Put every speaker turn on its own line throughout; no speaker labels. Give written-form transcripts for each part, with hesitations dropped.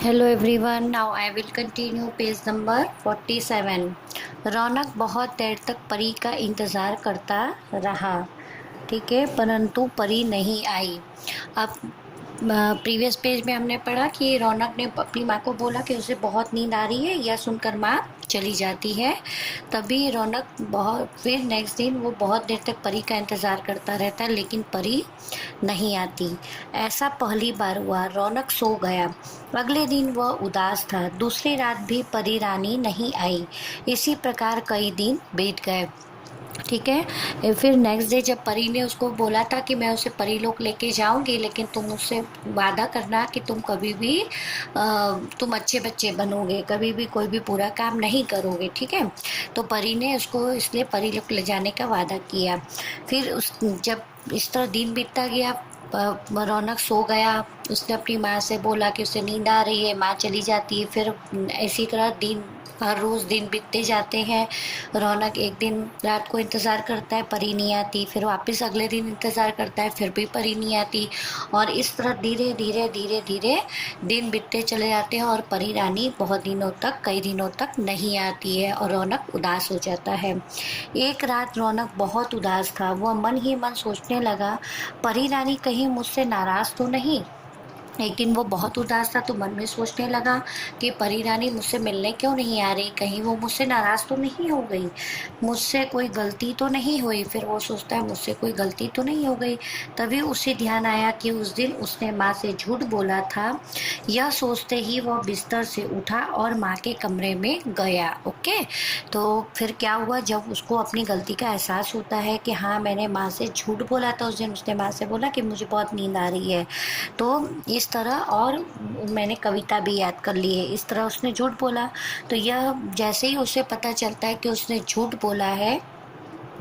Hello everyone, now I will continue page number 47। रौनक बहुत देर तक परी का इंतज़ार करता रहा। ठीक है, परंतु परी नहीं आई। अब प्रीवियस पेज में हमने पढ़ा कि रौनक ने अपनी माँ को बोला कि उसे बहुत नींद आ रही है। यह सुनकर माँ चली जाती है। तभी रौनक फिर नेक्स्ट दिन वो बहुत देर तक परी का इंतज़ार करता रहता है, लेकिन परी नहीं आती। ऐसा पहली बार हुआ। रौनक सो गया। अगले दिन वह उदास था। दूसरी रात भी परी रानी नहीं आई। इसी प्रकार कई दिन बीत गए। ठीक है, फिर नेक्स्ट डे जब परी ने उसको बोला था कि मैं उसे परी लोक लेके जाऊंगी, लेकिन तुम मुझसे वादा करना कि तुम कभी भी तुम अच्छे बच्चे बनोगे, कभी भी कोई भी बुरा काम नहीं करोगे। ठीक है, तो परी ने उसको इसलिए परी लोक ले जाने का वादा किया। फिर उस जब इस तरह दिन बीतता गया, रौनक सो गया। उसने अपनी माँ से बोला कि उसे नींद आ रही है। माँ चली जाती है। फिर इसी तरह दिन हर रोज़ दिन बीतते जाते हैं। रौनक एक दिन रात को इंतज़ार करता है, परी नहीं आती। फिर वापस अगले दिन इंतज़ार करता है, फिर भी परी नहीं आती। और इस तरह धीरे धीरे धीरे धीरे दिन बीतते चले जाते हैं और परी रानी बहुत दिनों तक, कई दिनों तक नहीं आती है और रौनक उदास हो जाता है। एक रात रौनक बहुत उदास था। वह मन ही मन सोचने लगा, परी रानी कहीं मुझसे नाराज़ तो नहीं। एक दिन वो बहुत उदास था तो मन में सोचने लगा कि परी रानी मुझसे मिलने क्यों नहीं आ रही, कहीं वो मुझसे नाराज़ तो नहीं हो गई, मुझसे कोई गलती तो नहीं हुई। फिर वो सोचता है मुझसे कोई गलती तो नहीं हो गई। तभी उसे ध्यान आया कि उस दिन उसने माँ से झूठ बोला था। यह सोचते ही वह बिस्तर से उठा और माँ के कमरे में गया। ओके, तो फिर क्या हुआ, जब उसको अपनी गलती का एहसास होता है कि हाँ मैंने माँ से झूठ बोला था। उस दिन उसने माँ से बोला कि मुझे बहुत नींद आ रही है, तो इस तरह, और मैंने कविता भी याद कर ली है। इस तरह उसने झूठ बोला। तो यह जैसे ही उसे पता चलता है कि उसने झूठ बोला है,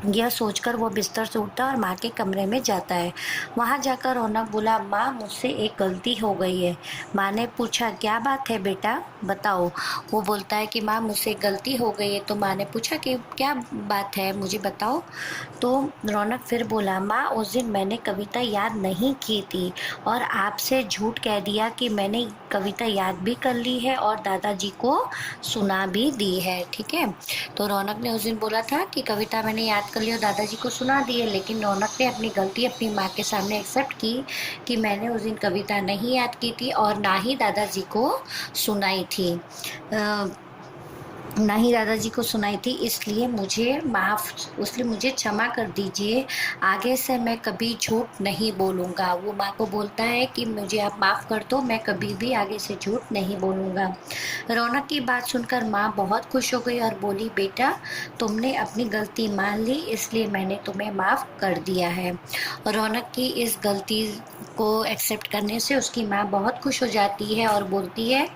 यह सोचकर वो बिस्तर से उठता और माँ के कमरे में जाता है। वहाँ जाकर रौनक बोला, माँ मुझसे एक गलती हो गई है। माँ ने पूछा, क्या बात है बेटा, बताओ। वो बोलता है कि माँ मुझसे एक गलती हो गई है। तो माँ ने पूछा कि क्या बात है, मुझे बताओ। तो रौनक फिर बोला, माँ उस दिन मैंने कविता याद नहीं की थी और आपसे झूठ कह दिया कि मैंने कविता याद भी कर ली है और दादाजी को सुना भी दी है। ठीक है, तो रौनक ने उस दिन बोला था कि कविता मैंने याद कर ली और दादाजी को सुना दी है, लेकिन रौनक ने अपनी गलती अपनी माँ के सामने एक्सेप्ट की कि मैंने उस दिन कविता नहीं याद की थी और ना ही दादाजी को सुनाई थी। ना ही दादाजी को सुनाई थी, इसलिए मुझे क्षमा कर दीजिए। आगे से मैं कभी झूठ नहीं बोलूँगा। वो माँ को बोलता है कि मुझे आप माफ़ कर दो, मैं कभी भी आगे से झूठ नहीं बोलूँगा। रौनक की बात सुनकर माँ बहुत खुश हो गई और बोली, बेटा तुमने अपनी गलती मान ली, इसलिए मैंने तुम्हें माफ़ कर दिया है। रौनक की इस गलती को एक्सेप्ट करने से उसकी माँ बहुत खुश हो जाती है और बोलती है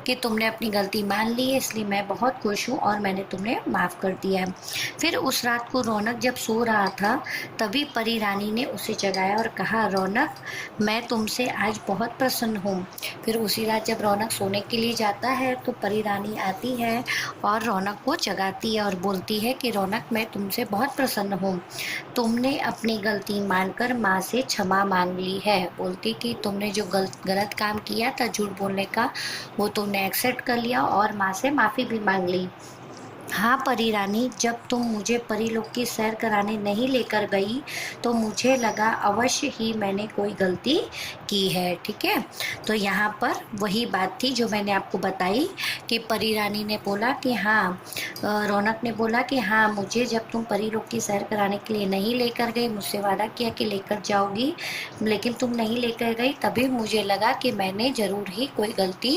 कि तुमने अपनी गलती मान ली है, इसलिए मैं बहुत खुश हूँ और मैंने तुम्हें माफ़ कर दिया है। फिर उस रात को रौनक जब सो रहा था, तभी परी रानी ने उसे जगाया और कहा, रौनक मैं तुमसे आज बहुत प्रसन्न हूँ। फिर उसी रात जब रौनक सोने के लिए जाता है तो परी रानी आती है और रौनक को जगाती है और बोलती है कि रौनक मैं तुमसे बहुत प्रसन्न हूँ, तुमने अपनी गलती मानकर माँ से क्षमा मांग ली है। बोलती कि तुमने जो गलत काम किया था झूठ बोलने का, वो तुमने एक्सेप्ट कर लिया और माँ से माफ़ी भी मांग ली। हाँ परी रानी, जब तुम मुझे परी लोक की सैर कराने नहीं लेकर गई तो मुझे लगा अवश्य ही मैंने कोई गलती की है। ठीक है, तो यहाँ पर वही बात थी जो मैंने आपको बताई कि परी रानी ने बोला कि हाँ, रौनक ने बोला कि हाँ मुझे जब तुम परी लोक की सैर कराने के लिए नहीं लेकर गई, मुझसे वादा किया कि लेकर जाओगी, लेकिन तुम नहीं लेकर गई, तभी मुझे लगा कि मैंने ज़रूर ही कोई गलती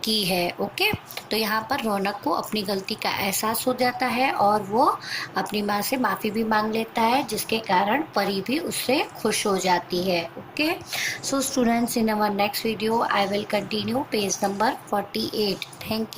की है। ओके, तो यहाँ पर रौनक को अपनी गलती का एहसास हो जाता है और वो अपनी माँ से माफ़ी भी मांग लेता है, जिसके कारण परी भी उससे खुश हो जाती है। Okay, so students, in our next video I will continue page number 48। Thank you.